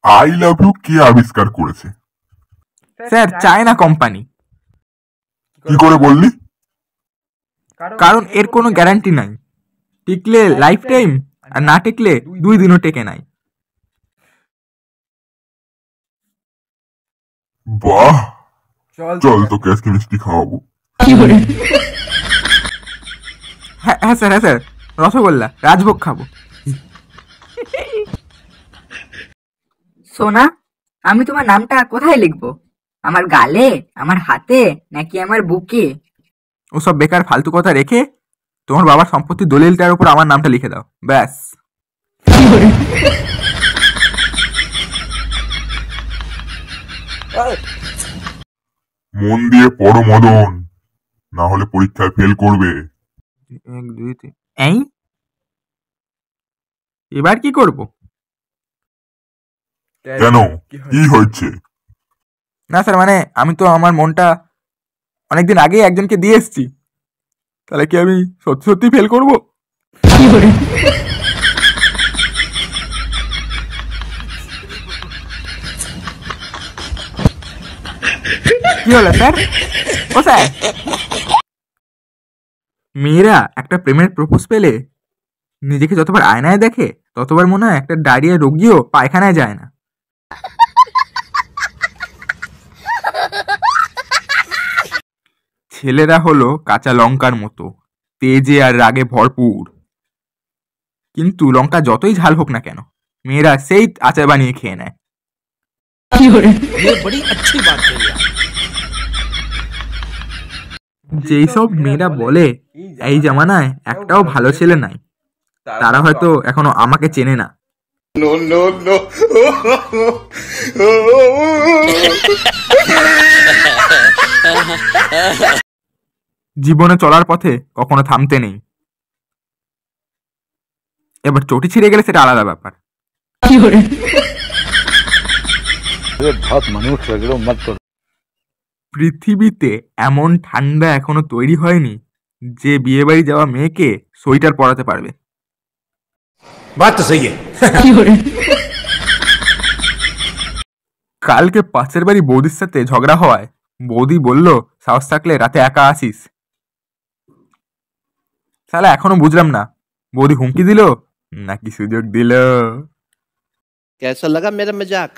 I love you কে আবিষ্কার করেছে? Sir China company. কি করে বললি? কারণ এর কোনো গ্যারান্টি নাই, টিকলে লাইফ টাইম আর না টিকলে 2 দিনও টেকে নাই। বাহ, চল তোকে আজকে মিষ্টি খাওয়াবো। হ্যাঁ স্যার, হ্যাঁ স্যার, রসগোল্লা রাজভোগ খাবো। সোনা, আমি তোমার নামটা কোথায় লিখবো? আমার গালে, আমার হাতে, নাকি আমার বুকে? ওসব বেকার ফালতু কথা রেখে তোমার বাবার সম্পত্তির দলিলটার উপর আমার নামটা লিখে দাও, ব্যাস। মন দিয়ে পড়ো মদন, না হলে পরীক্ষায় ফেল করবে। 1 2 3। এই এবার কি করব? কেন, কি হয়েছে? না স্যার, মানে আমি তো আমার মনটা অনেকদিন আগেই একজনকে দিয়ে এসেছি, তাহলে কি আমি সত্যি সত্যি ফেল করব? কি হলো স্যার? ও স্যার, মেয়েরা একটা প্রেমের প্রপোজ পেলে নিজেকে যতবার আয়নায় দেখে ততবার মনে হয় একটা ডায়রিয়া রোগীও পায়খানায় যায় না। ছেলেরা হলো কাঁচা লঙ্কার মতো, তেজে আর রাগে ভরপুর, কিন্তু লঙ্কা যতই ঝাল হোক না কেন মেয়েরা সেই আচার বানিয়ে খেয়ে নেয়। যেই সব মেয়েরা বলে এই জামানায় একটাও ভালো ছেলে নাই, তারা হয়তো এখনো আমাকে চেনে না। জীবনে চলার পথে কখনো থামতে নেই, এবার চটি ছিঁড়ে গেলে সেটা আলাদা ব্যাপার। পৃথিবীতে এমন ঠান্ডা এখনো তৈরি হয়নি যে বিয়ে বাড়ি যাওয়া মেয়েকে সোয়েটার পরাতে পারবে। কালকে পাশের বাড়ি বৌদির সাথে ঝগড়া হওয়ায় বৌদি বলল সাহস থাকলে রাতে একা আসিস। শালা এখনো বুঝলাম না, বৌদি হুমকি দিল নাকি সুযোগ দিল। कैसा लगा मेरा मजाक?